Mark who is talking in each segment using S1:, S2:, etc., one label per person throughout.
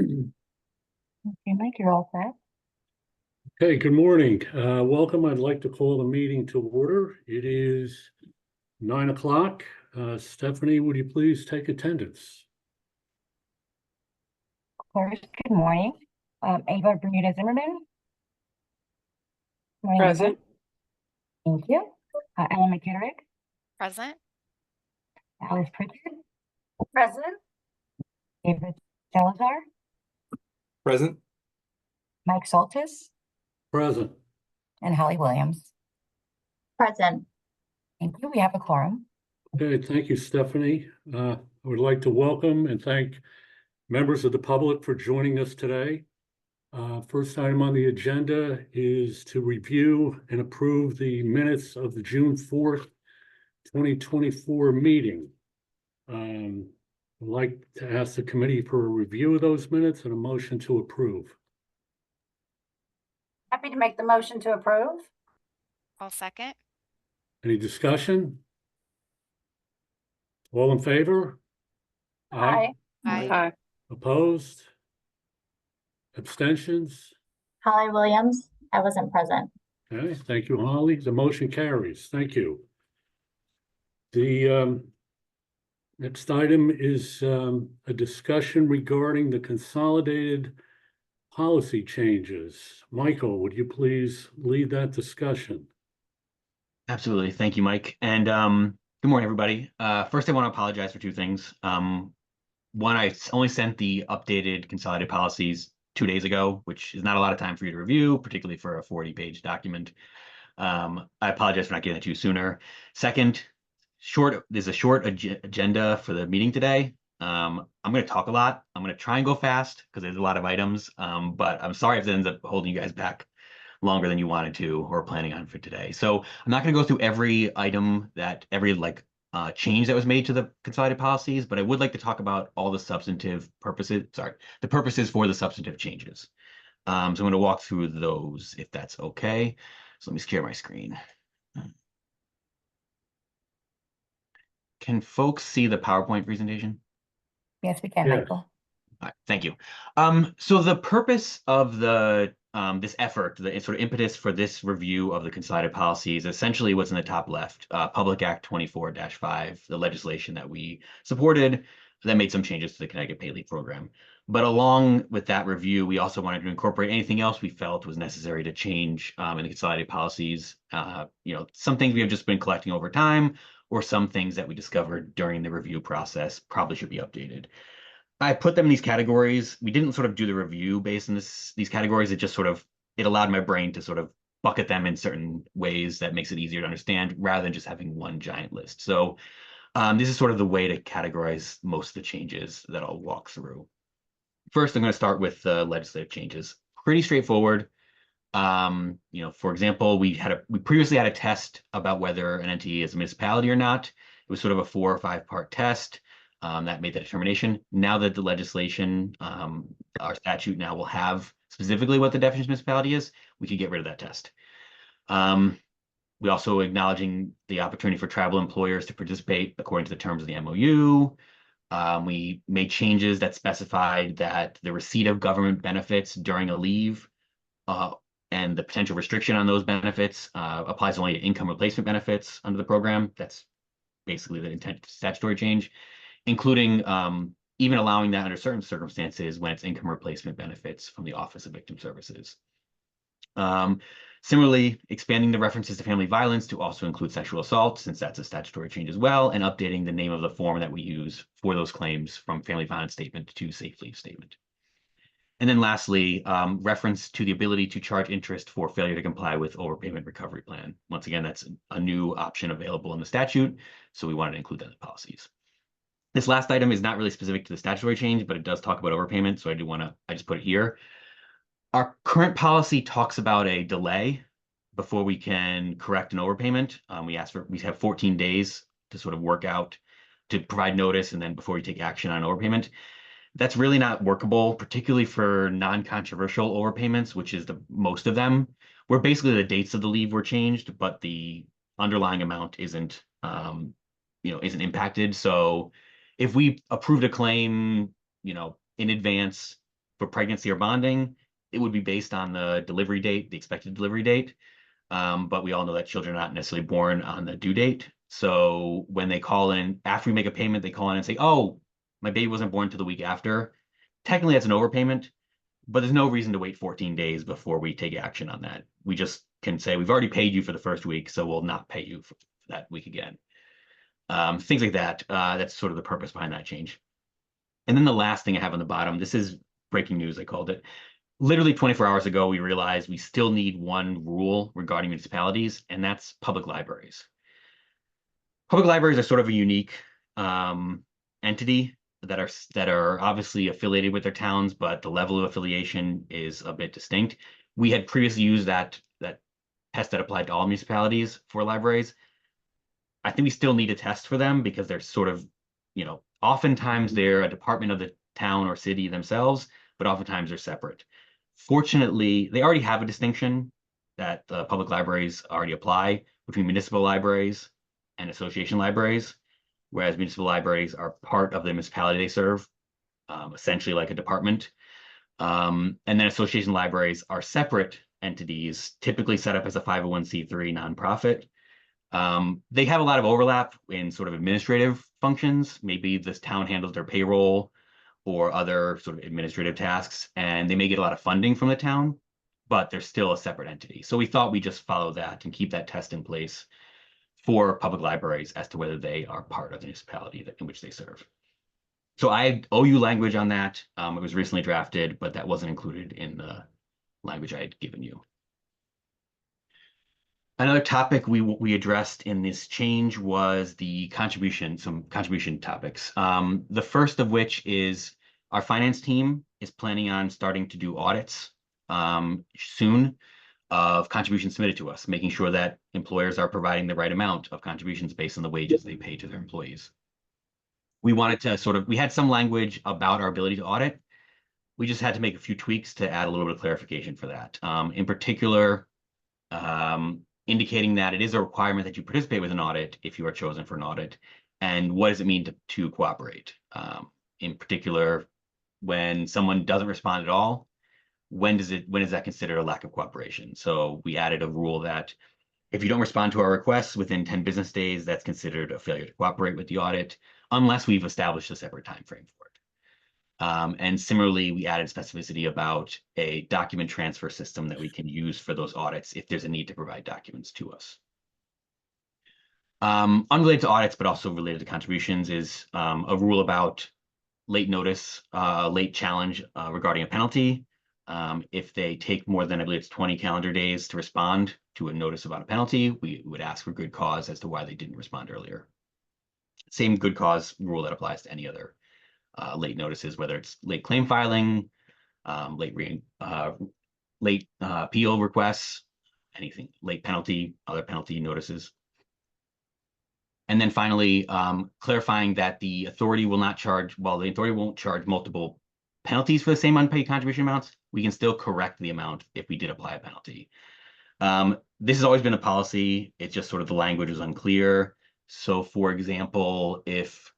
S1: Okay, Mike, you're all set.
S2: Okay, good morning. Welcome. I'd like to call the meeting to order. It is 9 o'clock. Stephanie, would you please take attendance?
S1: Of course, good morning. Ava Bermuda Zimmerman. Morning, Ava.
S3: Present.
S1: Thank you. Ellen McKitterick.
S4: Present.
S1: Alice Pritchard.
S3: Present.
S1: David Salazar.
S5: Present.
S1: Mike Saltis.
S2: Present.
S1: And Holly Williams.
S3: Present.
S1: Thank you. We have a quorum.
S2: Okay, thank you, Stephanie. I would like to welcome and thank members of the public for joining us today. First item on the agenda is to review and approve the minutes of the June 4th, 2024 meeting. I'd like to ask the committee for a review of those minutes and a motion to approve.
S3: Happy to make the motion to approve.
S4: I'll second.
S2: Any discussion? All in favor?
S3: Aye.
S4: Aye.
S2: Opposed? Abstentions?
S3: Holly Williams. I wasn't present.
S2: Okay, thank you, Holly. The motion carries. Thank you. The next item is a discussion regarding the consolidated policy changes. Michael, would you please lead that discussion?
S6: Absolutely. Thank you, Mike. And good morning, everybody. First, I want to apologize for two things. One, I only sent the updated consolidated policies 2 days ago, which is not a lot of time for you to review, particularly for a 40-page document. I apologize for not getting it to you sooner. Second, there's a short agenda for the meeting today. I'm going to talk a lot. I'm going to try and go fast because there's a lot of items, but I'm sorry if it ends up holding you guys back longer than you wanted to or planning on for today. So I'm not going to go through every item every change that was made to the consolidated policies, but I would like to talk about all the substantive purposes, the purposes for the substantive changes. So I'm going to walk through those if that's okay. So let me share my screen. Can folks see the PowerPoint presentation?
S1: Yes, we can,
S2: Yes.
S1: Michael.
S6: All right, thank you. So the purpose of this effort, the sort of impetus for this review of the consolidated policies, essentially what's in the top left, Public Act 24-5, the legislation that we supported that made some changes to the Connecticut Paid Leave program. But along with that review, we also wanted to incorporate anything else we felt was necessary to change in the consolidated policies. Some things we have just been collecting over time, or some things that we discovered during the review process probably should be updated. I put them in these categories. We didn't sort of do the review based on these categories. It allowed my brain to sort of bucket them in certain ways that makes it easier to understand rather than just having one giant list. So this is sort of the way to categorize most of the changes that I'll walk through. First, I'm going to start with the legislative changes. Pretty straightforward. For example, we previously had a test about whether an entity is a municipality or not. It was sort of a 4 or 5 part test. That made the determination. Now that the legislation, our statute now will have specifically what the definition of municipality is, we could get rid of that test. We also acknowledging the opportunity for tribal employers to participate according to the terms of the MOU. We made changes that specified that the receipt of government benefits during a leave and the potential restriction on those benefits applies only to income replacement benefits under the program. That's basically the intent statutory change, including even allowing that under certain circumstances when it's income replacement benefits from the Office of Victim Services. Similarly, expanding the references to family violence to also include sexual assault, since that's a statutory change as well, and updating the name of the form that we use for those claims from family violence statement to safe leave statement. And then lastly, reference to the ability to charge interest for failure to comply with overpayment recovery plan. Once again, that's a new option available in the statute, so we wanted to include that in the policies. This last item is not really specific to the statutory change, but it does talk about overpayment, so I just put it here. Our current policy talks about a delay before we can correct an overpayment. We have 14 days to sort of work out, to provide notice, and then before we take action on overpayment. That's really not workable, particularly for non-controversial overpayments, which is most of them, where basically the dates of the leave were changed, but the underlying amount isn't impacted. So if we approved a claim, in advance, For pregnancy or bonding, it would be based on the delivery date, the expected delivery date. But we all know that children are not necessarily born on the due date. So when they call in, after we make a payment, they call in and say, oh, my baby wasn't born until the week after. Technically, that's an overpayment, but there's no reason to wait 14 days before we take action on that. We just can say, we've already paid you for the first week, so we'll not pay you for that week again. Things like that. That's sort of the purpose behind that change. And then the last thing I have on the bottom, this is breaking news, I called it. Literally 24 hours ago, we realized we still need one rule regarding municipalities, and that's public libraries. Public libraries are sort of a unique entity that are obviously affiliated with their towns, but the level of affiliation is a bit distinct. We had previously used that test that applied to all municipalities for libraries. I think we still need a test for them because they're sort of, oftentimes they're a department of the town or city themselves, but oftentimes they're separate. Fortunately, they already have a distinction that the public libraries already apply between municipal libraries and association libraries, whereas municipal libraries are part of the municipality they serve, essentially like a department. And then association libraries are separate entities, typically set up as a 501c3 nonprofit. They have a lot of overlap in sort of administrative functions. Maybe this town handles their payroll or other sort of administrative tasks, and they may get a lot of funding from the town, but they're still a separate entity. So we thought we'd just follow that and keep that test in place for public libraries as to whether they are part of the municipality in which they serve. So I owe you language on that. It was recently drafted, but that wasn't included in the language I had given you. Another topic we addressed in this change was some contribution topics. The first of which is our finance team is planning on starting to do audits soon of contributions submitted to us, making sure that employers are providing the right amount of contributions based on the wages they pay to their employees. We wanted to we had some language about our ability to audit. We just had to make a few tweaks to add a little bit of clarification for that. In particular, indicating that it is a requirement that you participate with an audit if you are chosen for an audit. And what does it mean to cooperate? In particular, when someone doesn't respond at all, when is that considered a lack of cooperation? So we added a rule that if you don't respond to our requests within 10 business days, that's considered a failure to cooperate with the audit, unless we've established a separate time frame for it. And similarly, we added specificity about a document transfer system that we can use for those audits if there's a need to provide documents to us. Unrelated to audits, but also related to contributions, is a rule about late notice, late challenge regarding a penalty. If they take more than, I believe it's 20 calendar days to respond to a notice about a penalty, we would ask for good cause as to why they didn't respond earlier. Same good cause rule that applies to any other late notices, whether it's late claim filing, late appeal requests, anything, late penalty, other penalty notices. And then finally, clarifying that the authority will not charge, the authority won't charge multiple penalties for the same unpaid contribution amounts. We can still correct the amount if we did apply a penalty. This has always been a policy. It's just sort of the language was unclear. So for example, if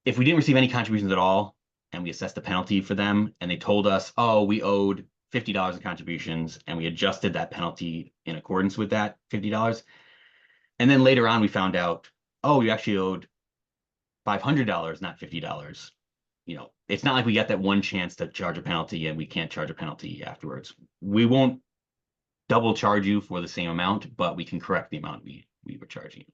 S6: we didn't receive any contributions at all and we assessed the penalty for them and they told us, oh, we owed $50 in contributions and we adjusted that penalty in accordance with that $50. And then later on, we found out, oh, you actually owed $500, not $50. It's not like we got that one chance to charge a penalty and we can't charge a penalty afterwards. We won't double charge you for the same amount, but we can correct the amount we were charging you.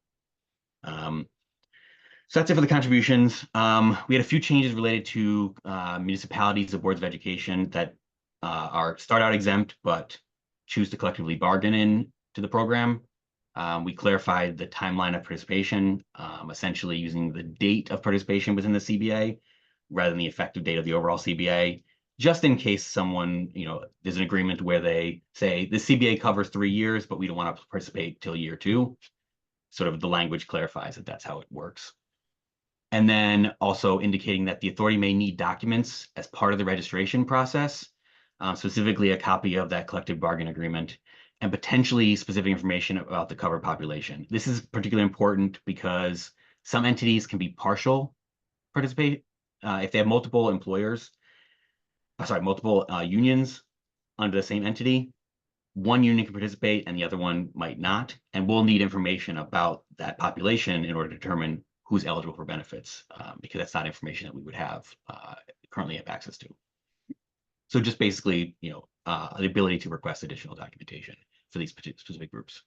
S6: So that's it for the contributions. We had a few changes related to municipalities and boards of education that start out exempt, but choose to collectively bargain in to the program. We clarified the timeline of participation, essentially using the date of participation within the CBA rather than the effective date of the overall CBA, just in case someone, there's an agreement where they say the CBA covers 3 years, but we don't want to participate till year 2. Sort of the language clarifies that that's how it works. And then also indicating that the authority may need documents as part of the registration process, specifically a copy of that collective bargain agreement and potentially specific information about the covered population. This is particularly important because some entities can be partial participate. If they have multiple employers, multiple unions under the same entity. One union can participate and the other one might not. And we'll need information about that population in order to determine who's eligible for benefits, because that's not information that we would currently have access to. So just basically, the ability to request additional documentation for these specific groups.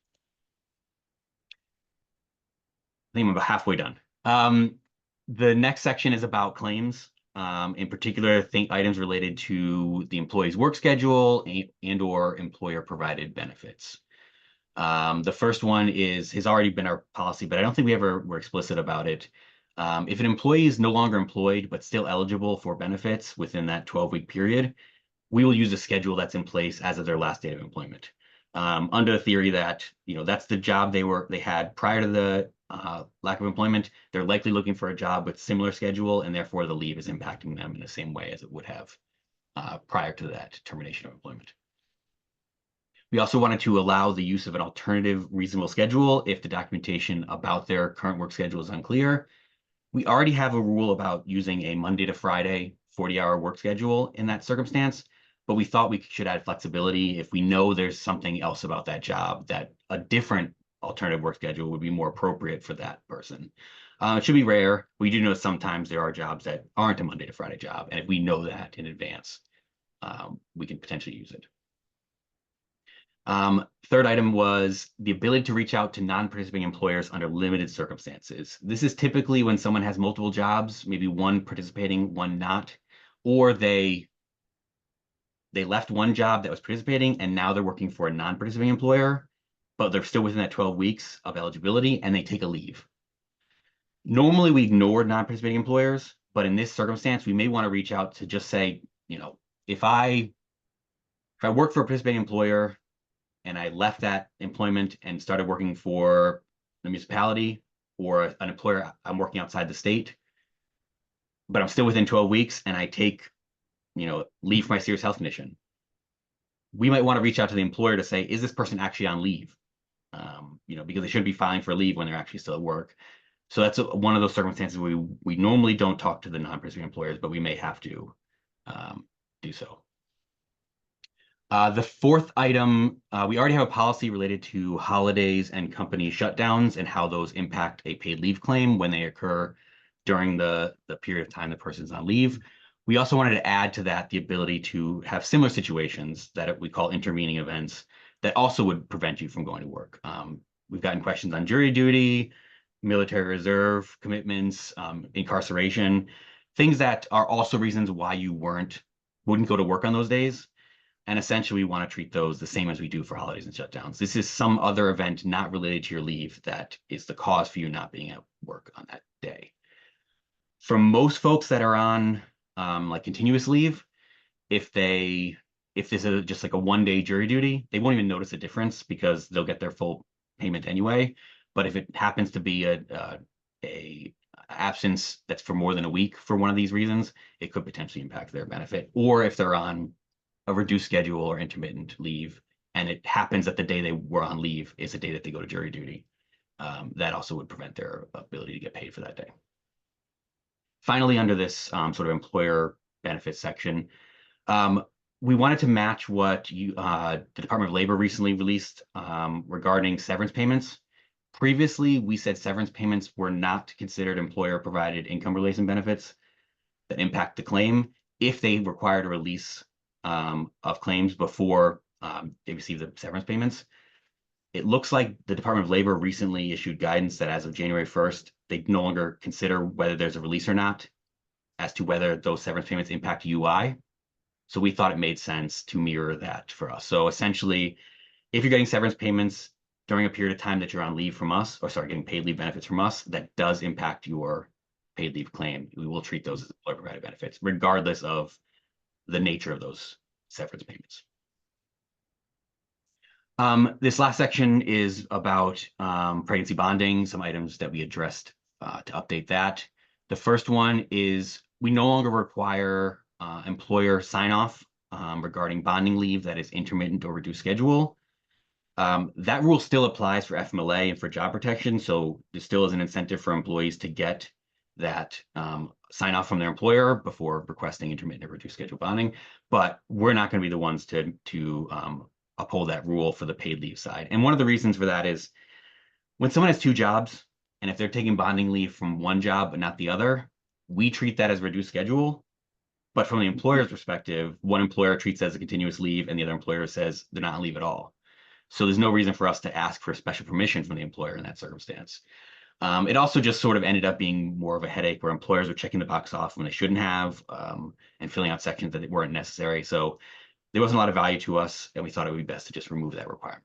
S6: I think I'm about halfway done. The next section is about claims. In particular, think items related to the employee's work schedule and or employer provided benefits. The first one has already been our policy, but I don't think we ever were explicit about it. If an employee is no longer employed, but still eligible for benefits within that 12-week period, we will use a schedule that's in place as of their last date of employment. Under the theory that, that's the job they had prior to the lack of employment, they're likely looking for a job with similar schedule, and therefore the leave is impacting them in the same way as it would have prior to that termination of employment. We also wanted to allow the use of an alternative reasonable schedule if the documentation about their current work schedule is unclear. We already have a rule about using a Monday to Friday 40-hour work schedule in that circumstance, but we thought we should add flexibility if we know there's something else about that job that a different alternative work schedule would be more appropriate for that person. It should be rare. We do know sometimes there are jobs that aren't a Monday to Friday job, and if we know that in advance, we can potentially use it. Third item was the ability to reach out to non-participating employers under limited circumstances. This is typically when someone has multiple jobs, maybe one participating, one not, or they left one job that was participating and now they're working for a non-participating employer, but they're still within that 12 weeks of eligibility and they take a leave. Normally we ignore non-participating employers, but in this circumstance, we may want to reach out to just say, if I work for a participating employer and I left that employment and started working for the municipality or an employer, I'm working outside the state, but I'm still within 12 weeks and I take, leave for my serious health condition. We might want to reach out to the employer to say, is this person actually on leave? Because they shouldn't be filing for leave when they're actually still at work. So that's one of those circumstances where we normally don't talk to the non-participating employers, but we may have to do so. The fourth item, we already have a policy related to holidays and company shutdowns and how those impact a paid leave claim when they occur during the period of time the person's on leave. We also wanted to add to that the ability to have similar situations that we call intervening events that also would prevent you from going to work. We've gotten questions on jury duty, military reserve commitments, incarceration, things that are also reasons why you wouldn't go to work on those days. And essentially, we want to treat those the same as we do for holidays and shutdowns. This is some other event not related to your leave that is the cause for you not being at work on that day. For most folks that are on continuous leave, if this is just like a one-day jury duty, they won't even notice a difference because they'll get their full payment anyway. But if it happens to be a absence that's for more than a week for one of these reasons, it could potentially impact their benefit. Or if they're on a reduced schedule or intermittent leave, and it happens that the day they were on leave is the day that they go to jury duty, that also would prevent their ability to get paid for that day. Finally, under this sort of employer benefits section, we wanted to match what the Department of Labor recently released regarding severance payments. Previously, we said severance payments were not considered employer-provided income-related benefits that impact the claim if they required a release of claims before they receive the severance payments. It looks like the Department of Labor recently issued guidance that as of January 1st, they no longer consider whether there's a release or not as to whether those severance payments impact UI. So we thought it made sense to mirror that for us. So essentially, if you're getting severance payments during a period of time that you're on leave from us, or sorry, getting paid leave benefits from us, that does impact your paid leave claim, we will treat those as employer provided benefits, regardless of the nature of those severance payments. This last section is about pregnancy bonding, some items that we addressed to update that. The first one is we no longer require employer sign-off regarding bonding leave that is intermittent or reduced schedule. That rule still applies for FMLA and for job protection, so there still is an incentive for employees to get that sign off from their employer before requesting intermittent or reduced schedule bonding, but we're not going to be the ones to uphold that rule for the paid leave side. And one of the reasons for that is when someone has two jobs, and if they're taking bonding leave from one job but not the other, we treat that as reduced schedule. But from the employer's perspective, one employer treats it as a continuous leave and the other employer says they're not on leave at all. So there's no reason for us to ask for special permission from the employer in that circumstance. It also just sort of ended up being more of a headache where employers were checking the box off when they shouldn't have, and filling out sections that weren't necessary. So there wasn't a lot of value to us, and we thought it would be best to just remove that requirement.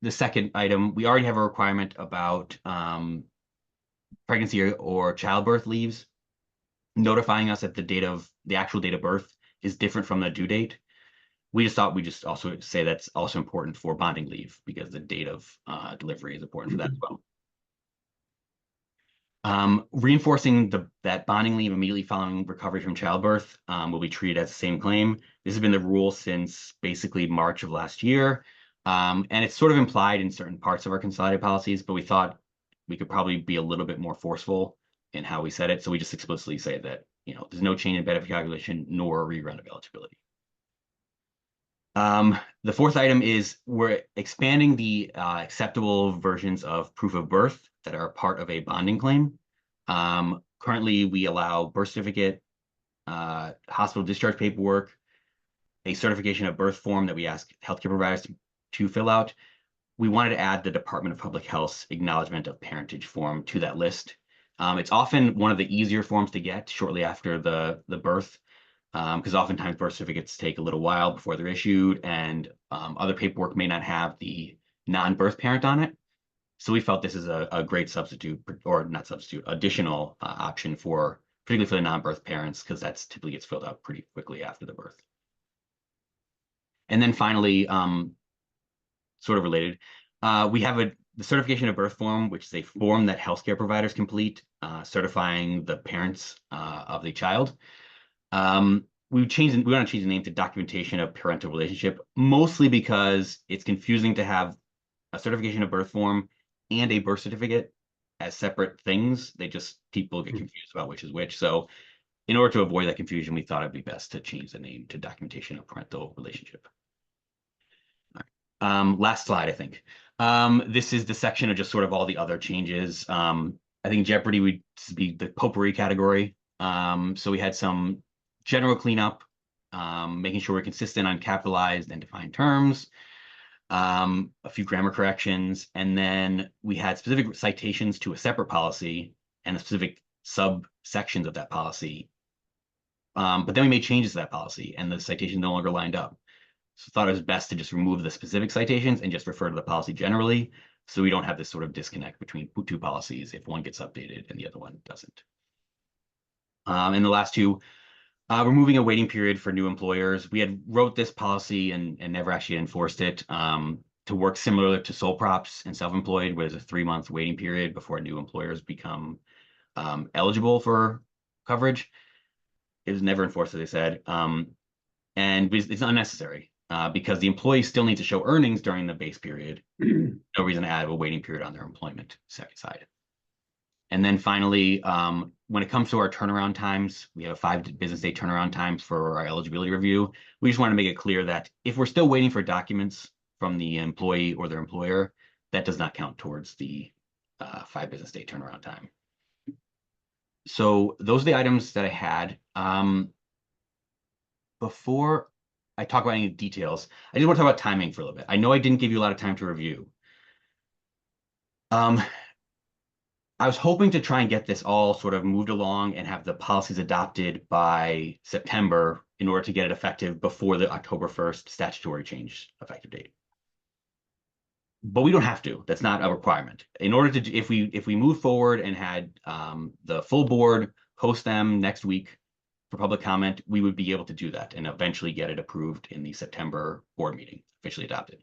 S6: The second item, we already have a requirement about pregnancy or childbirth leaves, notifying us that the actual date of birth is different from the due date. We just thought we just also say that's also important for bonding leave because the date of delivery is important for that as well. Reinforcing that bonding leave immediately following recovery from childbirth will be treated as the same claim. This has been the rule since basically March of last year. And it's sort of implied in certain parts of our consolidated policies, but we thought we could probably be a little bit more forceful in how we said it. So we just explicitly say that, there's no change in benefit calculation nor rerun of eligibility. The fourth item is we're expanding the acceptable versions of proof of birth that are part of a bonding claim. Currently, we allow birth certificate, hospital discharge paperwork, a certification of birth form that we ask healthcare providers to fill out. We wanted to add the Department of Public Health's acknowledgement of parentage form to that list. It's often one of the easier forms to get shortly after the birth, because oftentimes birth certificates take a little while before they're issued, and other paperwork may not have the non-birth parent on it. So we felt this is a great substitute, or not substitute, additional option for, particularly for the non-birth parents, because that's typically gets filled out pretty quickly after the birth. And then finally, sort of related, we have the certification of birth form, which is a form that healthcare providers complete, certifying the parents of the child. We want to change the name to documentation of parental relationship, mostly because it's confusing to have a certification of birth form and a birth certificate as separate things. People get confused about which is which. So in order to avoid that confusion, we thought it'd be best to change the name to documentation of parental relationship. Last slide, I think. This is the section of just sort of all the other changes. I think Jeopardy would be the potpourri category. So we had some general cleanup, making sure we're consistent on capitalized and defined terms, a few grammar corrections, and then we had specific citations to a separate policy and the specific subsections of that policy. But then we made changes to that policy and the citation no longer lined up. So thought it was best to just remove the specific citations and just refer to the policy generally, so we don't have this sort of disconnect between two policies if one gets updated and the other one doesn't. And the last two, removing a waiting period for new employers. We had wrote this policy and never actually enforced it to work similar to sole props and self-employed, where there's a 3-month waiting period before new employers become eligible for coverage. It was never enforced, as I said, and it's unnecessary because the employee still needs to show earnings during the base period. No reason to add a waiting period on their employment side. And then finally, when it comes to our turnaround times, we have 5 business day turnaround times for our eligibility review. We just want to make it clear that if we're still waiting for documents from the employee or their employer, that does not count towards the 5 business day turnaround time. So those are the items that I had. Before I talk about any details, I just want to talk about timing for a little bit. I know I didn't give you a lot of time to review. I was hoping to try and get this all sort of moved along and have the policies adopted by September in order to get it effective before the October 1st statutory change effective date. But we don't have to. That's not a requirement. In order to, if we move forward and had the full board post them next week for public comment, we would be able to do that and eventually get it approved in the September board meeting, officially adopted.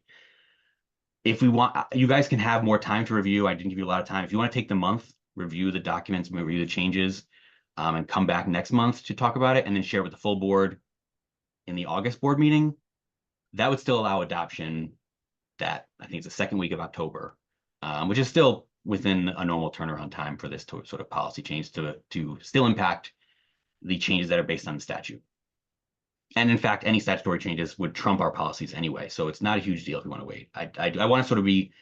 S6: If we want, you guys can have more time to review. I didn't give you a lot of time. If you want to take the month, review the documents, review the changes, and come back next month to talk about it and then share it with the full board in the August board meeting, that would still allow adoption that I think it's the second week of October, which is still within a normal turnaround time for this sort of policy change to still impact the changes that are based on the statute. And in fact, any statutory changes would trump our policies anyway. So it's not a huge deal if you want to wait. I want to sort of be,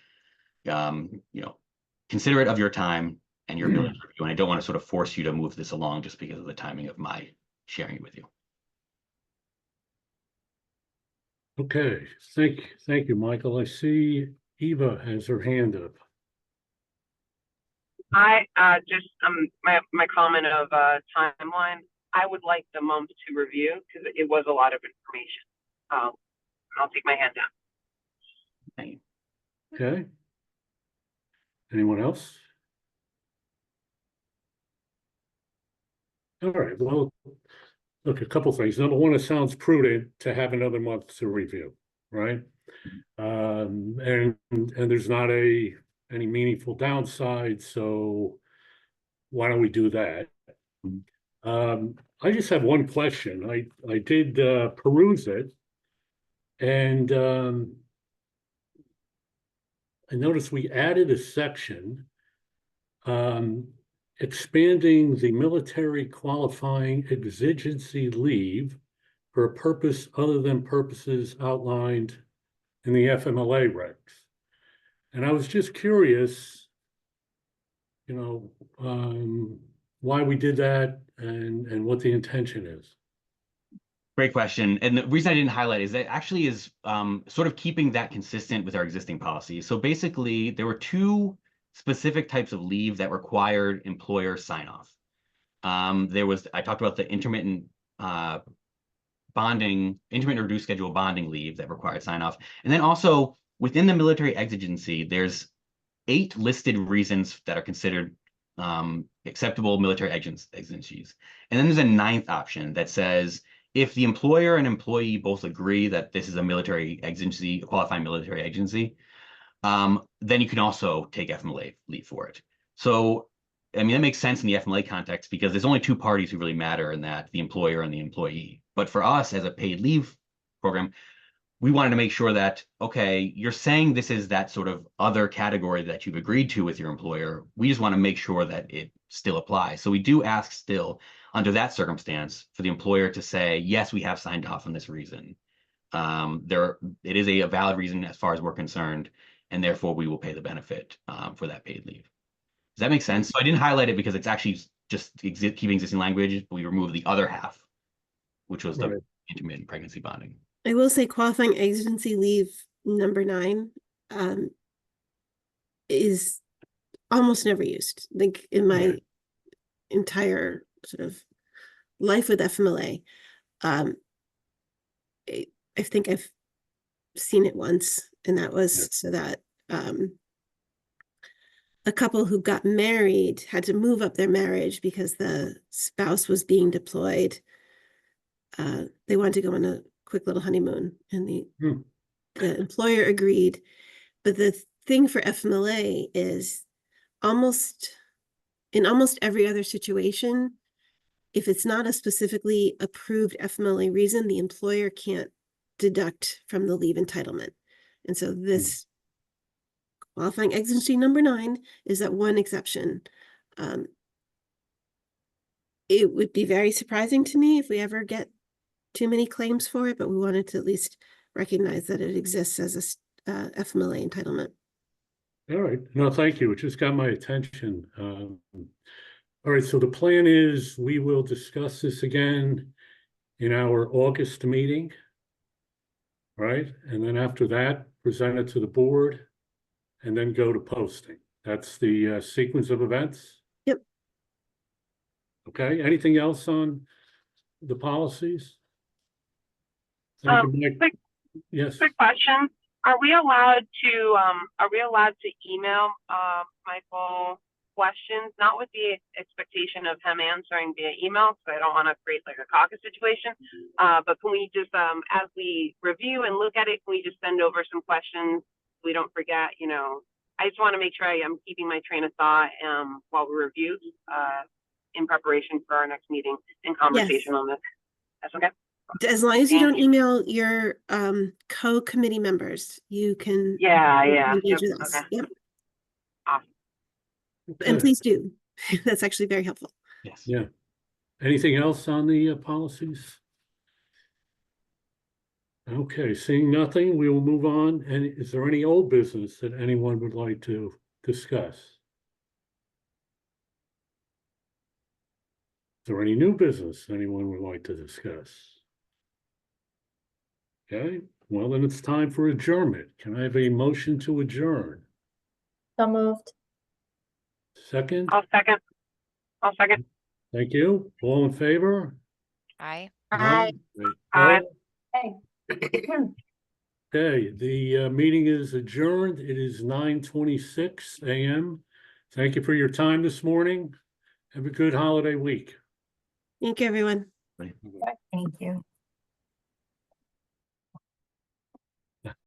S6: considerate of your time and your ability to review. And I don't want to sort of force you to move this along just because of the timing of my sharing it with you.
S2: Okay, thank you, Michael. I see Eva has her hand up.
S7: I just my comment of timeline. I would like the month to review because it was a lot of information. I'll take my hand down.
S6: Thank you.
S2: Okay. Anyone else? All right, well, look, a couple things. Number one, it sounds prudent to have another month to review, right? And there's not any meaningful downside, so why don't we do that? I just have one question. I did peruse it, and I noticed we added a section expanding the military qualifying exigency leave for a purpose other than purposes outlined in the FMLA regs. And I was just curious, why we did that and what the intention is.
S6: Great question. And the reason I didn't highlight is that actually is sort of keeping that consistent with our existing policy. So basically, there were two specific types of leave that required employer sign-off. I talked about the intermittent reduced schedule bonding leave that required sign-off. And then also within the military exigency, there's 8 listed reasons that are considered acceptable military exigencies. And then there's a 9th option that says, if the employer and employee both agree that this is a military exigency, a qualifying military exigency, then you can also take FMLA leave for it. So, I mean, that makes sense in the FMLA context because there's only 2 parties who really matter in that, the employer and the employee. But for us as a paid leave program, we wanted to make sure that, okay, you're saying this is that sort of other category that you've agreed to with your employer. We just want to make sure that it still applies. So we do ask still, under that circumstance, for the employer to say, yes, we have signed off on this reason. It is a valid reason as far as we're concerned, and therefore we will pay the benefit for that paid leave. Does that make sense? So I didn't highlight it because it's actually just keeping existing language, but we removed the other half, which was the intermittent pregnancy bonding.
S8: I will say qualifying exigency leave number 9 is almost never used. Like in my entire sort of life with FMLA, I think I've seen it once, and that was so that a couple who got married had to move up their marriage because the spouse was being deployed. They wanted to go on a quick little honeymoon, and the employer agreed. But the thing for FMLA is in almost every other situation, if it's not a specifically approved FMLA reason, the employer can't deduct from the leave entitlement. And so this qualifying exigency number 9 is that one exception. It would be very surprising to me if we ever get too many claims for it, but we wanted to at least recognize that it exists as a FMLA entitlement.
S2: All right. No, thank you. It just got my attention. All right. So the plan is we will discuss this again in our August meeting, right? And then after that, present it to the board and then go to posting. That's the sequence of events?
S8: Yep.
S2: Okay. Anything else on the policies? Thank you, Mike. Yes.
S7: Quick question. Are we allowed to email Michael questions, not with the expectation of him answering via email, because I don't want to create like a caucus situation, but can we just, as we review and look at it, can we just send over some questions so we don't forget, I just want to make sure I am keeping my train of thought while we review in preparation for our next meeting and conversation on this. That's okay?
S8: As long as you don't email your co-committee members, you can engage with us.
S7: Okay.
S8: Yep.
S7: Awesome.
S8: And
S2: Okay.
S8: please do. That's actually very helpful.
S6: Yes.
S2: Yeah. Anything else on the policies? Okay, seeing nothing, we will move on. And is there any old business that anyone would like to discuss? Is there any new business anyone would like to discuss? Okay, well, then it's time for adjournment. Can I have a motion to adjourn?
S3: So moved.
S2: Second?
S7: I'll second. I'll second.
S2: Thank you. All in favor?
S4: Aye.
S3: Aye.
S2: Great.
S7: Aye.
S3: Hey.
S2: Okay, the meeting is adjourned. It is 9:26 a.m. Thank you for your time this morning. Have a good holiday week.
S8: Thank you, everyone.
S1: Thank you.